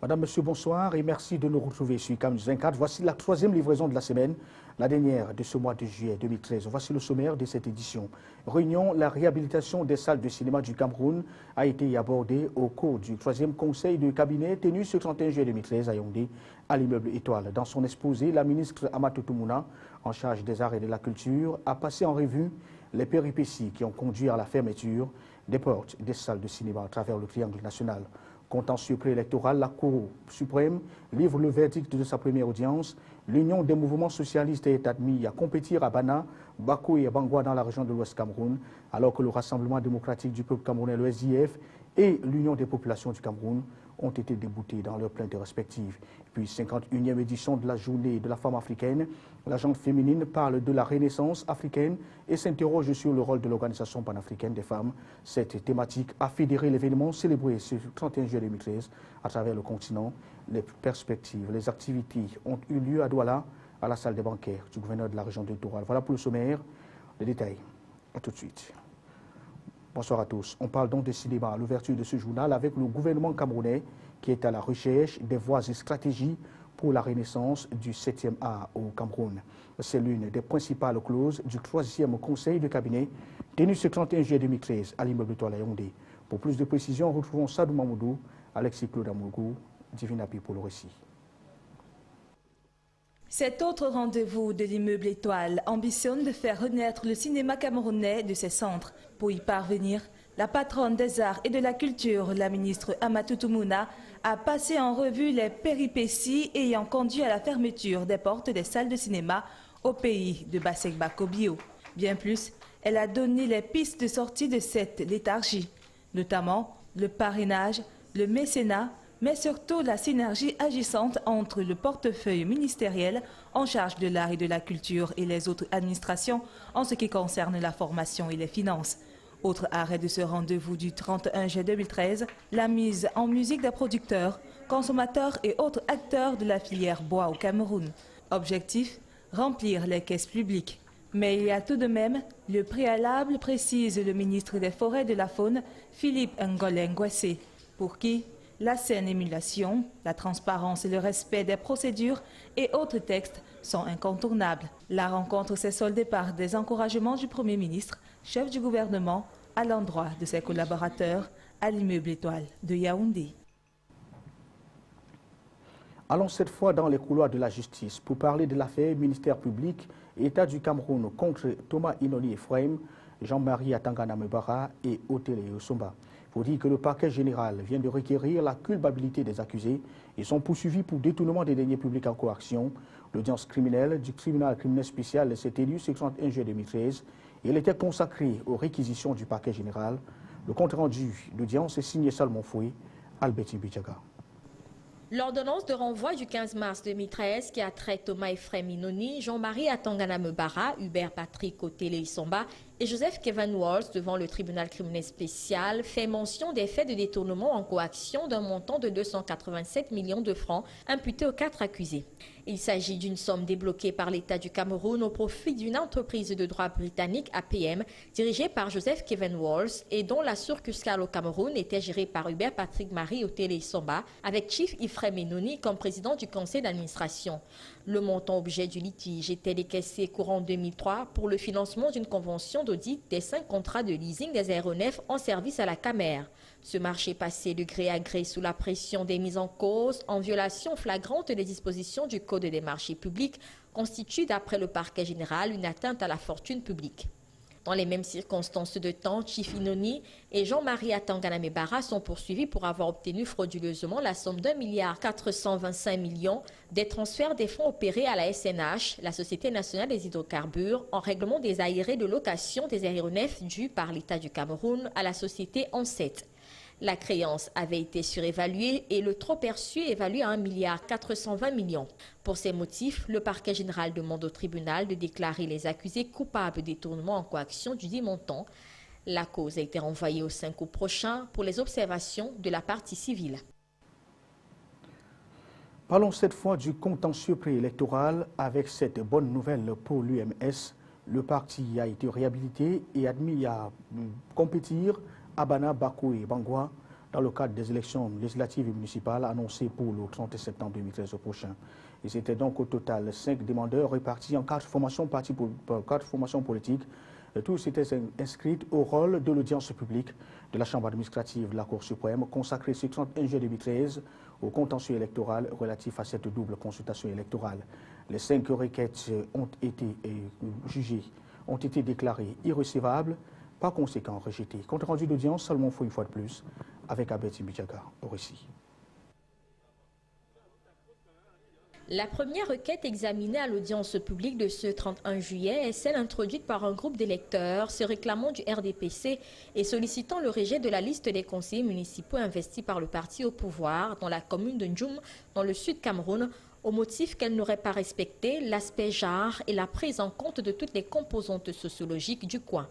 Madame, Monsieur, bonsoir et merci de nous retrouver sur CAM 24. Voici la troisième livraison de la semaine, la dernière de ce mois de juillet 2013. Voici le sommaire de cette édition. Réunion, la réhabilitation des salles de cinéma du Cameroun a été abordée au cours du troisième conseil de cabinet tenu ce 31 juillet 2013 à Yaoundé, à l'immeuble Étoile. Dans son exposé, la ministre Amatou Toumouna, en charge des arts et de la culture, a passé en revue les péripéties qui ont conduit à la fermeture des portes des salles de cinéma à travers le triangle national. Contentieux préélectoral, la Cour suprême livre le verdict de sa première audience. L'Union des mouvements socialistes est admise à compétir à Bana, Bako et Bangwa dans la région de l'Ouest Cameroun, alors que le Rassemblement démocratique du peuple camerounais, le SDF, et l'Union des populations du Cameroun ont été déboutés dans leurs plaintes respectives. Puis, 51e édition de la journée de la femme africaine, la gente féminine parle de la renaissance africaine et s'interroge sur le rôle de l'Organisation panafricaine des femmes. Cette thématique a fédéré l'événement célébré ce 31 juillet 2013 à travers le continent. Les perspectives, les activités ont eu lieu à Douala, à la salle des banquets du gouverneur de la région de Littoral. Voilà pour le sommaire. Les détails. À tout de suite. Bonsoir à tous. On parle donc de cinéma à l'ouverture de ce journal avec le gouvernement camerounais qui est à la recherche des voies et stratégies pour la renaissance du 7e art au Cameroun. C'est l'une des principales clauses du 3e conseil de cabinet tenu ce 31 juillet 2013 à l'immeuble Étoile à Yaoundé. Pour plus de précisions, retrouvons Sadou Mamoudou, Alexis Claude Amougou, Divine Appui pour le récit. Cet autre rendez-vous de l'immeuble Étoile ambitionne de faire renaître le cinéma camerounais de ses cendres. Pour y parvenir, la patronne des arts et de la culture, la ministre Amatou Toumouna, a passé en revue les péripéties ayant conduit à la fermeture des portes des salles de cinéma au pays de Basek Bakobio. Bien plus, elle a donné les pistes de sortie de cette léthargie, notamment le parrainage, le mécénat, mais surtout la synergie agissante entre le portefeuille ministériel en charge de l'art et de la culture et les autres administrations en ce qui concerne la formation et les finances. Autre arrêt de ce rendez-vous du 31 juillet 2013, la mise en musique des producteurs, consommateurs et autres acteurs de la filière bois au Cameroun. Objectif, remplir les caisses publiques. Mais il y a tout de même le préalable, précise le ministre des Forêts et de la Faune, Philippe Ngolengwese, pour qui la saine émulation, la transparence et le respect des procédures et autres textes sont incontournables. La rencontre s'est soldée par des encouragements du Premier ministre, chef du gouvernement, à l'endroit de ses collaborateurs à l'immeuble Étoile de Yaoundé. Allons cette fois dans les couloirs de la justice pour parler de l'affaire ministère public et État du Cameroun contre Thomas Inoni Ephraim, Jean-Marie Atangana Mebara et Otele Yosomba. Il faut dire que le parquet général vient de requérir la culpabilité des accusés et sont poursuivis pour détournement des deniers publics en coaction. L'audience criminelle du tribunal criminel spécial s'est élue ce 31 juillet 2013 et elle était consacrée aux réquisitions du parquet général. Le compte-rendu d'audience est signé Salmon Foué, Alberti Bijaga. L'ordonnance de renvoi du 15 mars 2013 qui a trait Thomas Ephraim Inoni, Jean-Marie Atangana Mebara, Hubert Patrick Otele Isomba et Joseph Kevin Walls devant le tribunal criminel spécial fait mention des faits de détournement en coaction d'un montant de 287 millions de francs imputés aux 4 accusés. Il s'agit d'une somme débloquée par l'État du Cameroun au profit d'une entreprise de droit britannique APM dirigée par Joseph Kevin Walls et dont la succursale au Cameroun était gérée par Hubert Patrick Marie Otele Isomba avec Chief Ephraim Inoni comme président du conseil d'administration. Le montant objet du litige était décaissé courant 2003 pour le financement d'une convention d'audit des 5 contrats de leasing des aéronefs en service à la Camer. Ce marché passé de gré à gré sous la pression des mises en cause, en violation flagrante des dispositions du Code des marchés publics, constitue d'après le parquet général une atteinte à la fortune publique. Dans les mêmes circonstances de temps, Chief Inoni et Jean-Marie Atangana Mebara sont poursuivis pour avoir obtenu frauduleusement la somme d'1,425 milliard des transferts des fonds opérés à la SNH, la Société nationale des hydrocarbures, en règlement des arriérés de location des aéronefs dus par l'État du Cameroun à la société ANSET. La créance avait été surévaluée et le trop perçu évalué à 1,420 milliard. Pour ces motifs, le parquet général demande au tribunal de déclarer les accusés coupables de détournement en coaction du dit montant. La cause a été renvoyée au 5 août prochain pour les observations de la partie civile. Parlons cette fois du contentieux préélectoral avec cette bonne nouvelle pour l'UMS. Le parti a été réhabilité et admis à compétir à Bana, Bako et Bangwa dans le cadre des élections législatives et municipales annoncées pour le 30 septembre 2013 prochain. Et c'était donc au total 5 demandeurs répartis en 4 formations politiques. Tous étaient inscrits au rôle de l'audience publique de la Chambre administrative de la Cour suprême consacrée ce 31 juillet 2013 au contentieux électoral relatif à cette double consultation électorale. Les 5 requêtes ont été jugées, ont été déclarées irrecevables, par conséquent rejetées. Compte rendu d'audience, seulement une fois de plus, avec Abeti Mbidjaga au récit. La première requête examinée à l'audience publique de ce 31 juillet est celle introduite par un groupe d'électeurs se réclamant du RDPC et sollicitant le rejet de la liste des conseillers municipaux investis par le parti au pouvoir dans la commune de Ndjoum, dans le sud Cameroun, au motif qu'elle n'aurait pas respecté l'aspect genre et la prise en compte de toutes les composantes sociologiques du coin.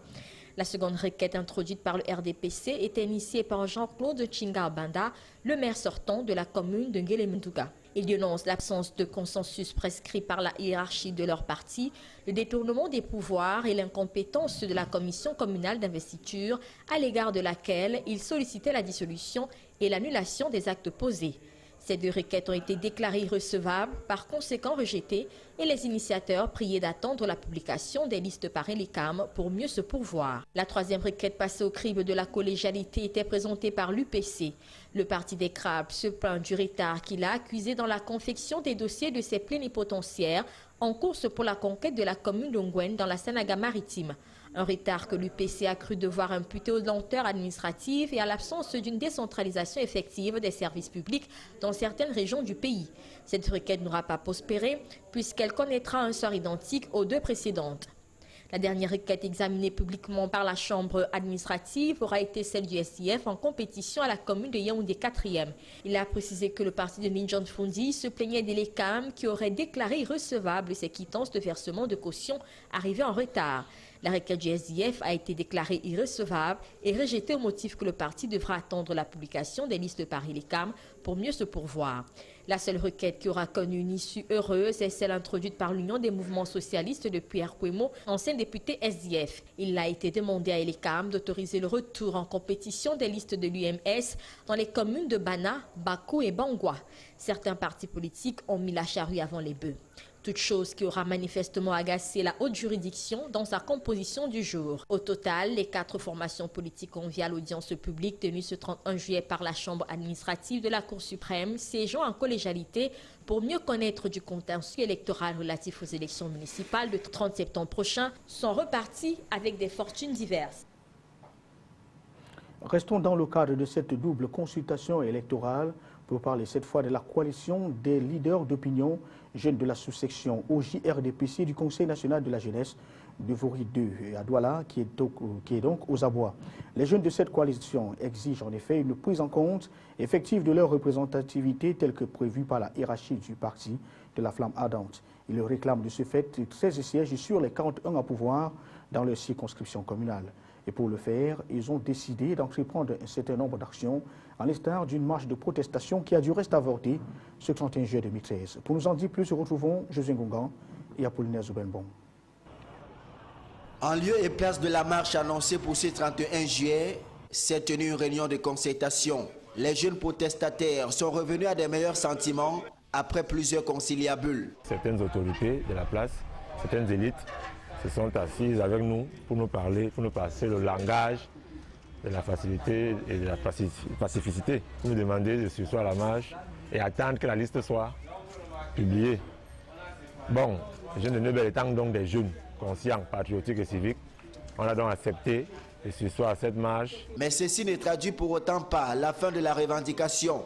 La seconde requête introduite par le RDPC était initiée par Jean-Claude Tchinga-Banda, le maire sortant de la commune de Nguélémendouga. Il dénonce l'absence de consensus prescrit par la hiérarchie de leur parti, le détournement des pouvoirs et l'incompétence de la commission communale d'investiture à l'égard de laquelle il sollicitait la dissolution et l'annulation des actes posés. Ces 2 requêtes ont été déclarées irrecevables, par conséquent rejetées, et les initiateurs priés d'attendre la publication des listes par ELICAM pour mieux se pourvoir. La 3e requête passée au crible de la collégialité était présentée par l'UPC. Le parti des crabes se plaint du retard qu'il a accusé dans la confection des dossiers de ses plénipotentiaires en course pour la conquête de la commune d'Ongwen dans la Sanaga-Maritime. Un retard que l'UPC a cru devoir imputer aux lenteurs administratives et à l'absence d'une décentralisation effective des services publics dans certaines régions du pays. Cette requête n'aura pas prospéré puisqu'elle connaîtra un sort identique aux 2 précédentes. La dernière requête examinée publiquement par la Chambre administrative aura été celle du SIF en compétition à la commune de Yaoundé 4e. Il a précisé que le parti de Ninjon Fundi se plaignait des LECAM qui auraient déclaré irrecevables ses quittances de versement de caution arrivées en retard. La requête du SIF a été déclarée irrecevable et rejetée au motif que le parti devra attendre la publication des listes par LECAM pour mieux se pourvoir. La seule requête qui aura connu une issue heureuse est celle introduite par l'Union des mouvements socialistes de Pierre Kwemo, ancien député SDF. Il a été demandé à ELICAM d'autoriser le retour en compétition des listes de l'UMS dans les communes de Bana, Bakou et Bangwa. Certains partis politiques ont mis la charrue avant les bœufs. Toute chose qui aura manifestement agacé la haute juridiction dans sa composition du jour. Au total, les 4 formations politiques conviées à l'audience publique tenue ce 31 juillet par la Chambre administrative de la Cour suprême séjournent en collégialité pour mieux connaître du contentieux électoral relatif aux élections municipales le 30 septembre prochain sont repartis avec des fortunes diverses. Restons dans le cadre de cette double consultation électorale pour parler cette fois de la coalition des leaders d'opinion jeunes de la sous-section OJRDPC du Conseil national de la jeunesse de Vori 2 à Douala, qui est donc aux abois. Les jeunes de cette coalition exigent en effet une prise en compte effective de leur représentativité telle que prévue par la hiérarchie du parti de la Flamme Ardente. Ils réclament de ce fait 13 sièges sur les 41 à pouvoir dans leur circonscription communale. Et pour le faire, ils ont décidé d'entreprendre un certain nombre d'actions, à l'instar d'une marche de protestation qui a du reste avorté ce 31 juillet 2013. Pour nous en dire plus, nous retrouvons José Ngongan et Apollinaire Zoubenbon. En lieu et place de la marche annoncée pour ce 31 juillet, s'est tenue une réunion de concertation. Les jeunes protestataires sont revenus à des meilleurs sentiments après plusieurs conciliabules. Certaines autorités de la place, certaines élites se sont assises avec nous pour nous parler, pour nous passer le langage de la facilité et de la pacificité. Pour nous demander de suivre à la marche et attendre que la liste soit publiée. Bon, les jeunes de Neubel étant donc des jeunes conscients, patriotiques et civiques, on a donc accepté de suivre à cette marche. Mais ceci ne traduit pour autant pas la fin de la revendication.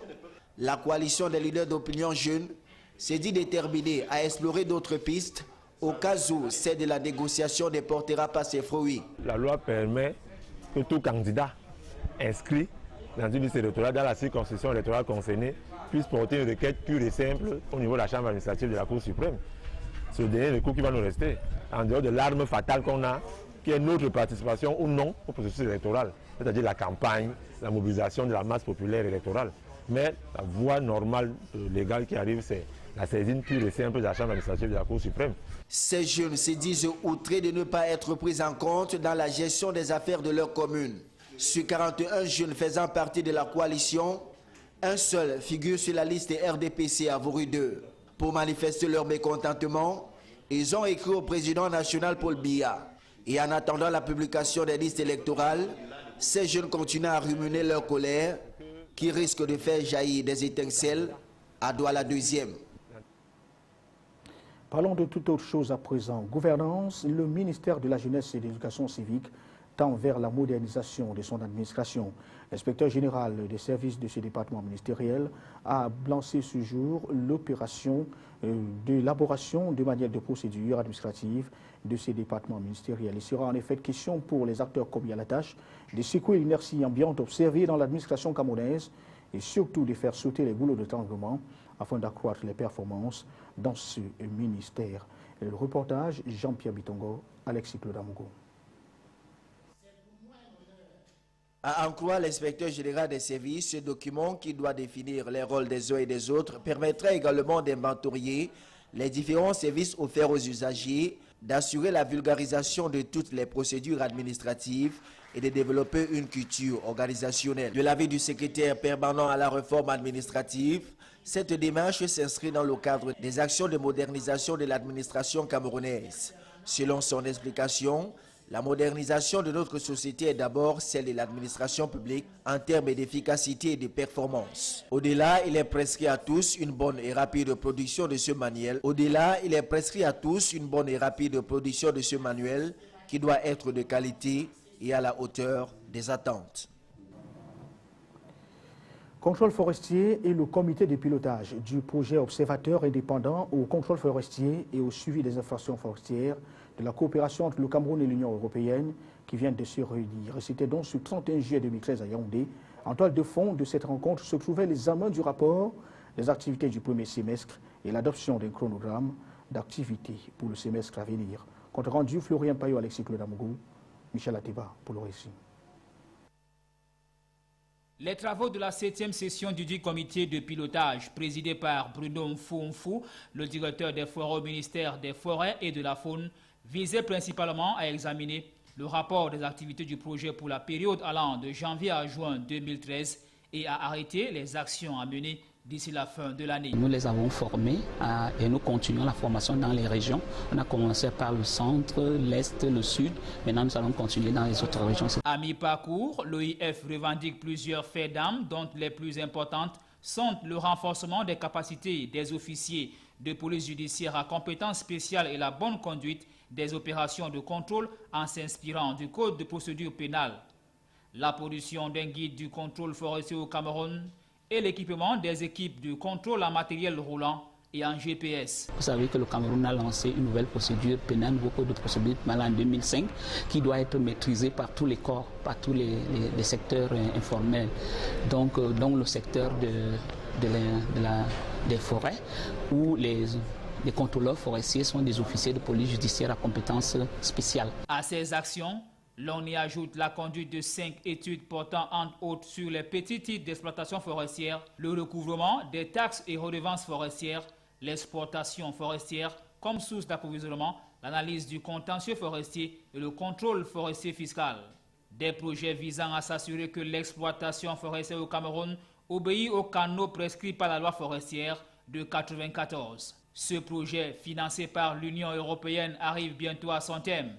La coalition des leaders d'opinion jeunes s'est dit déterminée à explorer d'autres pistes au cas où celle de la négociation ne portera pas ses fruits. La loi permet que tout candidat inscrit dans une liste électorale, dans la circonscription électorale concernée, puisse porter une requête pure et simple au niveau de la Chambre administrative de la Cour suprême. C'est le dernier recours qui va nous rester, en dehors de l'arme fatale qu'on a, qui est notre participation ou non au processus électoral, c'est-à-dire la campagne, la mobilisation de la masse populaire électorale. Mais la voie normale légale qui arrive, c'est la saisine pure et simple de la Chambre administrative de la Cour suprême. Ces jeunes se disent outrés de ne pas être pris en compte dans la gestion des affaires de leur commune. Sur 41 jeunes faisant partie de la coalition, un seul figure sur la liste RDPC à Vorudeux. Pour manifester leur mécontentement, ils ont écrit au président national Paul Biya. Et en attendant la publication des listes électorales, ces jeunes continuent à ruminer leur colère qui risque de faire jaillir des étincelles à Douala 2e. Parlons de toute autre chose à présent. Gouvernance, le ministère de la Jeunesse et de l'Éducation civique tend vers la modernisation de son administration. L'inspecteur général des services de ce département ministériel a lancé ce jour l'opération d'élaboration de manuels de procédure administrative de ces départements ministériels. Il sera en effet question pour les acteurs commis à la tâche de secouer l'inertie ambiante observée dans l'administration camerounaise et surtout de faire sauter les boulots de tanglement afin d'accroître les performances dans ce ministère. Et le reportage, Jean-Pierre Bitongo, Alexis Claude-Amougo. À en croire l'inspecteur général des services, ce document qui doit définir les rôles des uns et des autres permettrait également d'inventorier les différents services offerts aux usagers, d'assurer la vulgarisation de toutes les procédures administratives et de développer une culture organisationnelle. De l'avis du secrétaire permanent à la réforme administrative, cette démarche s'inscrit dans le cadre des actions de modernisation de l'administration camerounaise. Selon son explication, la modernisation de notre société est d'abord celle de l'administration publique en termes d'efficacité et de performance. Au-delà, il est prescrit à tous une bonne et rapide production de ce manuel. Qui doit être de qualité et à la hauteur des attentes. Contrôle forestier et le comité de pilotage du projet observateur indépendant au contrôle forestier et au suivi des infractions forestières de la coopération entre le Cameroun et l'Union européenne qui vient de se réunir. C'était donc ce 31 juillet 2013 à Yaoundé. En toile de fond de cette rencontre se trouvait l'examen du rapport des activités du premier semestre et l'adoption d'un chronogramme d'activités pour le semestre à venir. Compte rendu, Florian Payot, Alexis Claude-Amougo, Michel Ateba pour le récit. Les travaux de la 7e session du dit comité de pilotage, présidé par Bruno Mfou, le directeur des forêts au ministère des Forêts et de la Faune, visaient principalement à examiner le rapport des activités du projet pour la période allant de janvier à juin 2013 et à arrêter les actions à mener d'ici la fin de l'année. Nous les avons formés et nous continuons la formation dans les régions. On a commencé par le centre, l'est, le sud. Maintenant, nous allons continuer dans les autres régions. À mi-parcours, l'OIF revendique plusieurs faits d'armes, dont les plus importantes sont le renforcement des capacités des officiers de police judiciaire à compétences spéciales et la bonne conduite des opérations de contrôle en s'inspirant du Code de procédure pénale. La production d'un guide du contrôle forestier au Cameroun et l'équipement des équipes de contrôle en matériel roulant et en GPS. Vous savez que le Cameroun a lancé une nouvelle procédure pénale, un nouveau code de procédure pénale en 2005 qui doit être maîtrisé par tous les corps, par tous les secteurs informels. Donc le secteur des forêts où les contrôleurs forestiers sont des officiers de police judiciaire à compétences spéciales. À ces actions, l'on y ajoute la conduite de 5 études portant entre autres sur les petits titres d'exploitation forestière, le recouvrement des taxes et redevances forestières, l'exploitation forestière comme source d'approvisionnement, l'analyse du contentieux forestier et le contrôle forestier fiscal. Des projets visant à s'assurer que l'exploitation forestière au Cameroun obéit aux canaux prescrits par la loi forestière de 1994. Ce projet, financé par l'Union européenne, arrive bientôt à son terme.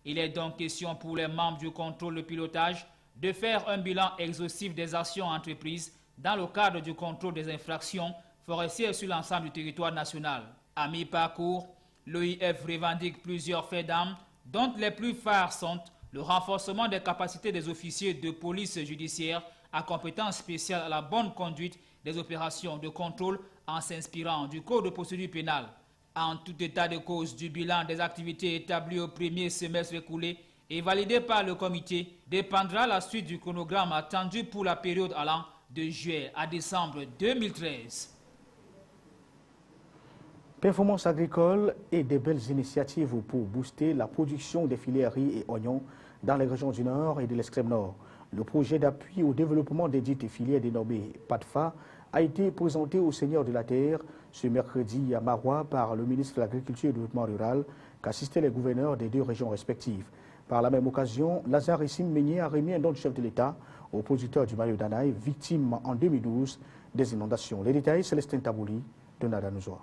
Il est donc question pour les membres du contrôle de pilotage de faire un bilan exhaustif des actions entreprises dans le cadre du contrôle des infractions forestières sur l'ensemble du territoire national. À mi-parcours, l'OIF revendique plusieurs faits d'armes, dont les plus phares sont le renforcement des capacités des officiers de police judiciaire à compétences spéciales à la bonne conduite des opérations de contrôle en s'inspirant du Code de procédure pénale. En tout état de cause du bilan des activités établies au premier semestre écoulé et validé par le comité, dépendra la suite du chronogramme attendu pour la période allant de juillet à décembre 2013. Performance agricole et des belles initiatives pour booster la production des filières riz et oignons dans les régions du Nord et de l'extrême Nord. Le projet d'appui au développement des dites filières dénommées PADFA a été présenté au Seigneur de la Terre ce mercredi à Marois par le ministre de l'Agriculture et du Développement rural qu'assistaient les gouverneurs des deux régions respectives. Par la même occasion, Lazare Essim Meigné a remis un don de chef de l'État au producteur du maillot d'Anaï, victime en 2012 des inondations. Les détails, Célestin Tabouli de Nada Nouzoa.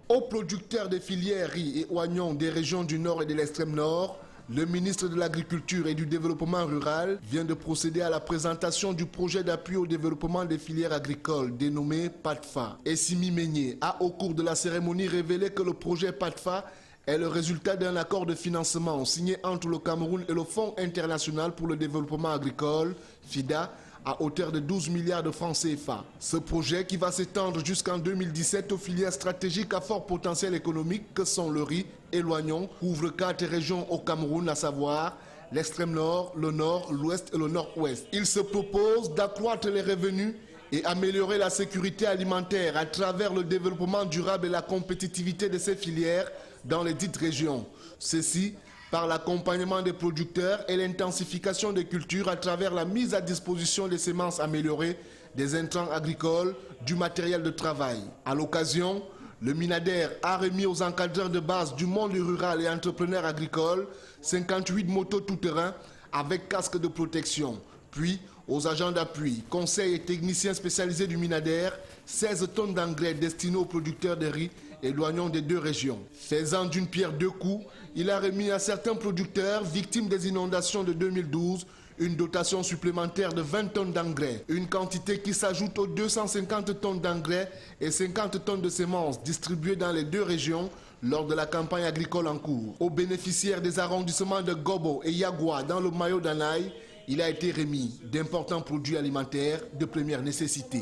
Aux producteurs des filières riz et oignons des régions du Nord et de l'Extrême Nord, le ministre de l'Agriculture et du Développement rural vient de procéder à la présentation du projet d'appui au développement des filières agricoles dénommé PATFA. Essimi Meigné a au cours de la cérémonie révélé que le projet PATFA est le résultat d'un accord de financement signé entre le Cameroun et le Fonds international pour le développement agricole, FIDA, à hauteur de 12 milliards de francs CFA. Ce projet, qui va s'étendre jusqu'en 2017 aux filières stratégiques à fort potentiel économique que sont le riz et l'oignon, couvre 4 régions au Cameroun, à savoir l'extrême nord, le nord, l'ouest et le nord-ouest. Il se propose d'accroître les revenus et améliorer la sécurité alimentaire à travers le développement durable et la compétitivité de ces filières dans les dites régions. Ceci par l'accompagnement des producteurs et l'intensification des cultures à travers la mise à disposition des semences améliorées, des intrants agricoles, du matériel de travail. À l'occasion, le MINADER a remis aux encadreurs de base du monde rural et entrepreneurs agricoles 58 motos tout-terrain avec casque de protection. Puis, aux agents d'appui, conseils et techniciens spécialisés du MINADER, 16 tonnes d'engrais destinés aux producteurs de riz et d'oignons des 2 régions. Faisant d'une pierre 2 coups, il a remis à certains producteurs victimes des inondations de 2012 une dotation supplémentaire de 20 tonnes d'engrais, une quantité qui s'ajoute aux 250 tonnes d'engrais et 50 tonnes de semences distribuées dans les 2 régions lors de la campagne agricole en cours. Aux bénéficiaires des arrondissements de Gobo et Yagua dans le maillot d'Anaï, il a été remis d'importants produits alimentaires de première nécessité.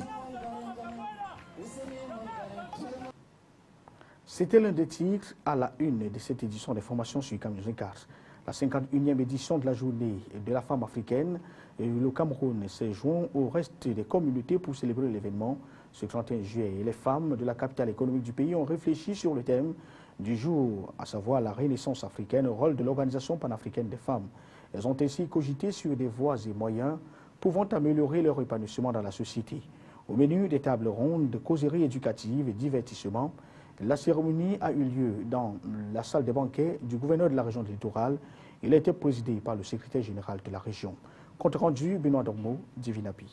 C'était l'un des titres à la une de cette édition des formations sur Cam News 24. La 51e édition de la journée de la femme africaine, et le Cameroun s'est joint au reste des communautés pour célébrer l'événement ce 31 juillet. Et les femmes de la capitale économique du pays ont réfléchi sur le thème du jour, à savoir la renaissance africaine, rôle de l'Organisation panafricaine des femmes. Elles ont ainsi cogité sur des voies et moyens pouvant améliorer leur épanouissement dans la société. Au menu des tables rondes, de causeries éducatives et divertissements, la cérémonie a eu lieu dans la salle des banquets du gouverneur de la région du Littoral. Il a été présidé par le secrétaire général de la région. Compte rendu, Benoît Dormo, Divinapi.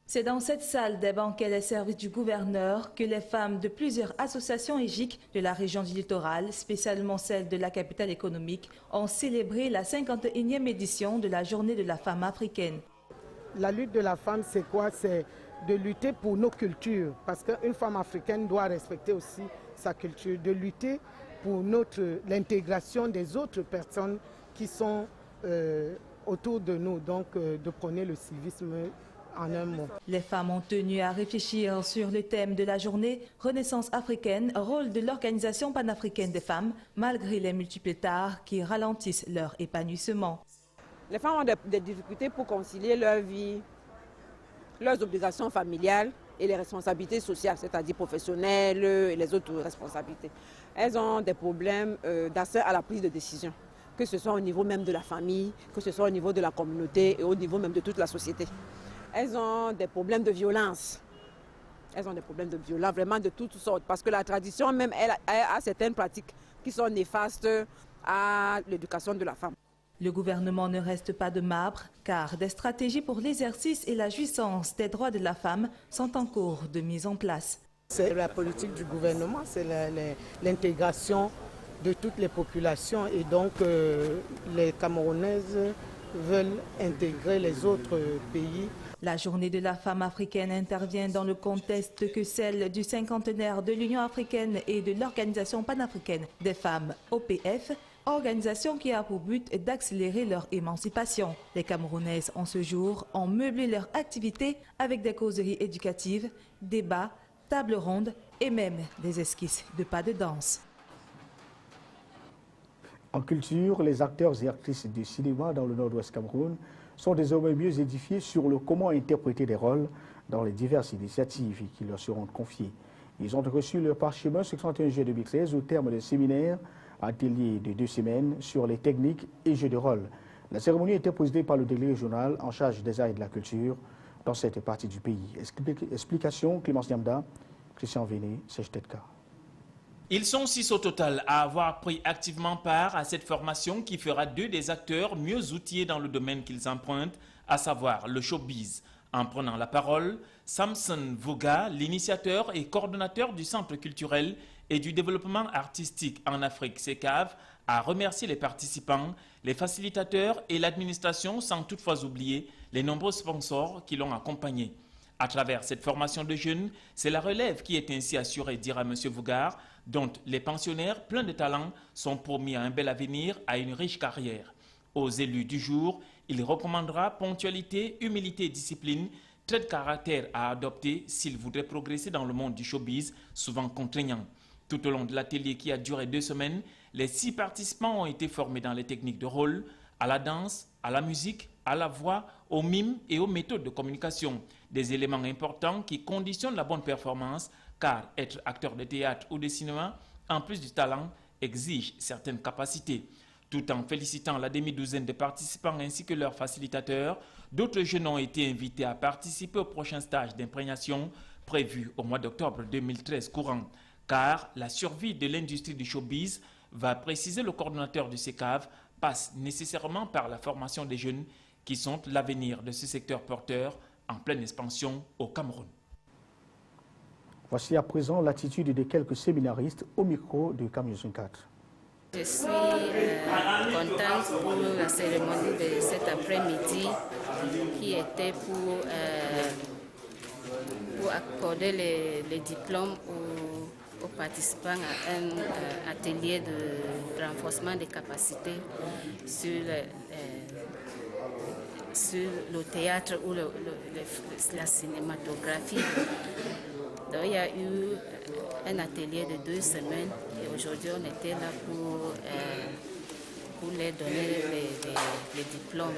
C'est dans cette salle des banquets des services du gouverneur que les femmes de plusieurs associations égiques de la région du Littoral, spécialement celles de la capitale économique, ont célébré la 51e édition de la Journée de la femme africaine. La lutte de la femme, c'est quoi? C'est de lutter pour nos cultures, parce qu'une femme africaine doit respecter aussi sa culture, de lutter pour l'intégration des autres personnes qui sont autour de nous, donc de prôner le civisme en un mot. Les femmes ont tenu à réfléchir sur le thème de la journée Renaissance africaine, rôle de l'Organisation panafricaine des femmes, malgré les multiples tares qui ralentissent leur épanouissement. Les femmes ont des difficultés pour concilier leur vie, leurs obligations familiales et les responsabilités sociales, c'est-à-dire professionnelles et les autres responsabilités. Elles ont des problèmes d'accès à la prise de décision, que ce soit au niveau même de la famille, que ce soit au niveau de la communauté et au niveau même de toute la société. Elles ont des problèmes de violence. Elles ont des problèmes de violence vraiment de toutes sortes, parce que la tradition même elle a certaines pratiques qui sont néfastes à l'éducation de la femme. Le gouvernement ne reste pas de marbre, car des stratégies pour l'exercice et la jouissance des droits de la femme sont en cours de mise en place. C'est la politique du gouvernement, c'est l'intégration de toutes les populations et donc les Camerounaises veulent intégrer les autres pays. La journée de la femme africaine intervient dans le contexte que celle du cinquantenaire de l'Union africaine et de l'Organisation panafricaine des femmes, OPF, organisation qui a pour but d'accélérer leur émancipation. Les Camerounaises en ce jour ont meublé leur activité avec des causeries éducatives, débats, tables rondes et même des esquisses de pas de danse. En culture, les acteurs et actrices du cinéma dans le nord-ouest Cameroun sont désormais mieux édifiés sur le comment interpréter des rôles dans les diverses initiatives qui leur seront confiées. Ils ont reçu leur parchemin ce 31 juillet 2013 au terme d'un séminaire atelier de 2 semaines sur les techniques et jeux de rôle. La cérémonie était présidée par le délégué régional en charge des arts et de la culture dans cette partie du pays. Explication, Clémence Niamda, Christian Véné, Sèche Tetka. Ils sont 6 au total à avoir pris activement part à cette formation qui fera d'eux des acteurs mieux outillés dans le domaine qu'ils empruntent, à savoir le showbiz. En prenant la parole, Samson Vuga, l'initiateur et coordonnateur du Centre culturel et du développement artistique en Afrique, CECAV, a remercié les participants, les facilitateurs et l'administration, sans toutefois oublier les nombreux sponsors qui l'ont accompagné. À travers cette formation de jeunes, c'est la relève qui est ainsi assurée, dira M. Vugar, dont les pensionnaires pleins de talent sont promis à un bel avenir, à une riche carrière. Aux élus du jour, il recommandera ponctualité, humilité et discipline, trait de caractère à adopter s'ils voudraient progresser dans le monde du showbiz, souvent contraignant. Tout au long de l'atelier qui a duré 2 semaines, les 6 participants ont été formés dans les techniques de rôle, à la danse, à la musique, à la voix, au mime et aux méthodes de communication. Des éléments importants qui conditionnent la bonne performance, car être acteur de théâtre ou de cinéma, en plus du talent, exige certaines capacités. Tout en félicitant la demi-douzaine de participants ainsi que leurs facilitateurs, d'autres jeunes ont été invités à participer au prochain stage d'imprégnation prévu au mois d'octobre 2013 courant. Car la survie de l'industrie du showbiz, va préciser le coordonnateur du CECAV, passe nécessairement par la formation des jeunes qui sont l'avenir de ce secteur porteur en pleine expansion au Cameroun. Voici à présent l'attitude de quelques séminaristes au micro de Cameroun 24. Je suis contente pour la cérémonie de cet après-midi qui était pour accorder les diplômes aux participants à un atelier de renforcement des capacités sur le théâtre ou la cinématographie. Donc, il y a eu un atelier de 2 semaines et aujourd'hui on était là pour les donner les diplômes.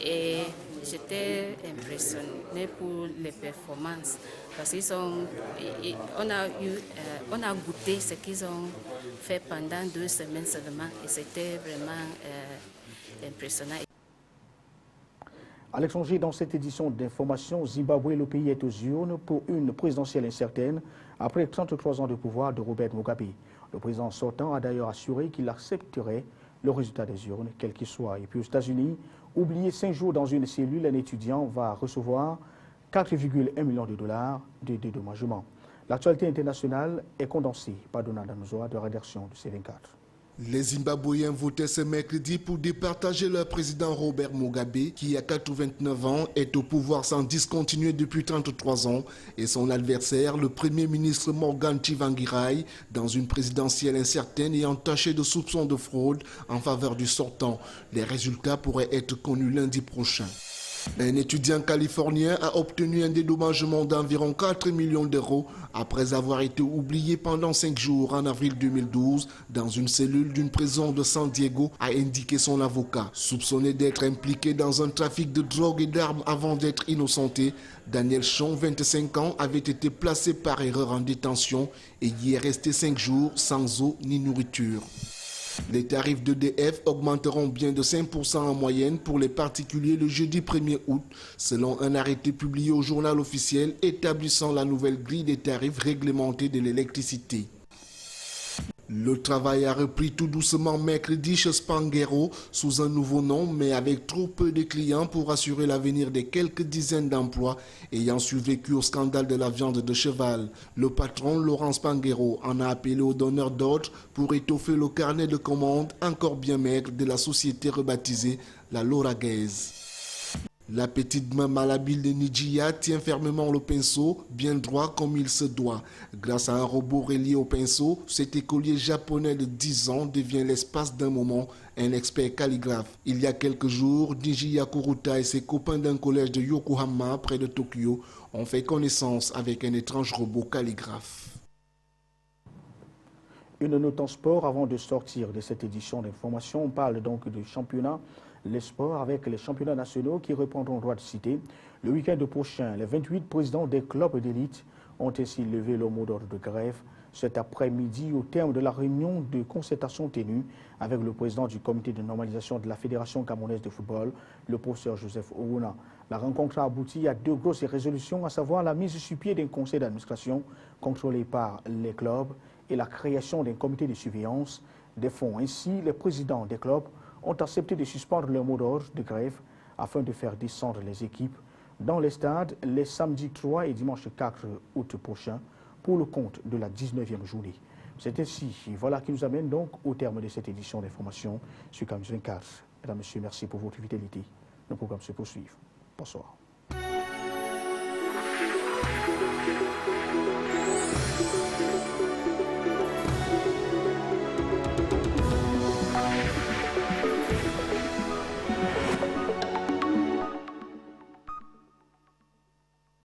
Et j'étais impressionnée pour les performances parce qu'on a goûté ce qu'ils ont fait pendant 2 semaines seulement et c'était vraiment impressionnant. Alexandre, dans cette édition d'information, Zimbabwe, le pays est aux urnes pour une présidentielle incertaine après 33 ans de pouvoir de Robert Mugabe. Le président sortant a d'ailleurs assuré qu'il accepterait le résultat des urnes, quel qu'il soit. Et puis aux États-Unis, oublié 5 jours dans une cellule, un étudiant va recevoir 4,1 millions de dollars de dédommagement. L'actualité internationale est condensée par Donald Anozoa de la rédaction de C24. Les Zimbabwéens votaient ce mercredi pour départager leur président Robert Mugabe, qui à 89 ans est au pouvoir sans discontinuer depuis 33 ans, et son adversaire, le premier ministre Morgan Tsvangirai, dans une présidentielle incertaine et entachée de soupçons de fraude en faveur du sortant. Les résultats pourraient être connus lundi prochain. Un étudiant californien a obtenu un dédommagement d'environ 4 millions d'euros après avoir été oublié pendant 5 jours en avril 2012 dans une cellule d'une prison de San Diego, a indiqué son avocat. Soupçonné d'être impliqué dans un trafic de drogue et d'armes avant d'être innocenté, Daniel Chon, 25 ans, avait été placé par erreur en détention et y est resté 5 jours sans eau ni nourriture. Les tarifs d'EDF augmenteront bien de 5% en moyenne pour les particuliers le jeudi 1er août, selon un arrêté publié au journal officiel établissant la nouvelle grille des tarifs réglementés de l'électricité. Le travail a repris tout doucement mercredi chez Spanghero sous un nouveau nom, mais avec trop peu de clients pour assurer l'avenir des quelques dizaines d'emplois ayant survécu au scandale de la viande de cheval. Le patron, Laurent Spanghero, en a appelé aux donneurs d'ordre pour étoffer le carnet de commandes encore bien maigre de la société rebaptisée la Lauragaise. La petite main malhabile de Nijiya tient fermement le pinceau, bien droit comme il se doit. Grâce à un robot relié au pinceau, cet écolier japonais de 10 ans devient l'espace d'un moment un expert calligraphe. Il y a quelques jours, Nijiya Kuruta et ses copains d'un collège de Yokohama, près de Tokyo, ont fait connaissance avec un étrange robot calligraphe. Une note en sport avant de sortir de cette édition d'information. On parle donc du championnat. Les sports avec les championnats nationaux qui reprendront droit de cité. Le week-end prochain, les 28 présidents des clubs d'élite ont ainsi levé le mot d'ordre de grève cet après-midi au terme de la réunion de concertation tenue avec le président du comité de normalisation de la Fédération camerounaise de football, le professeur Joseph Ourouna. La rencontre a abouti à 2 grosses résolutions, à savoir la mise sur pied d'un conseil d'administration contrôlé par les clubs et la création d'un comité de surveillance des fonds. Ainsi, les présidents des clubs ont accepté de suspendre leur mot d'ordre de grève afin de faire descendre les équipes dans les stades les samedis 3 et dimanche 4 août prochains pour le compte de la 19e journée. C'est ainsi, voilà qui nous amène donc au terme de cette édition d'information sur Cam'News 24. Mesdames, Messieurs, merci pour votre fidélité. Nos programmes se poursuivent. Bonsoir.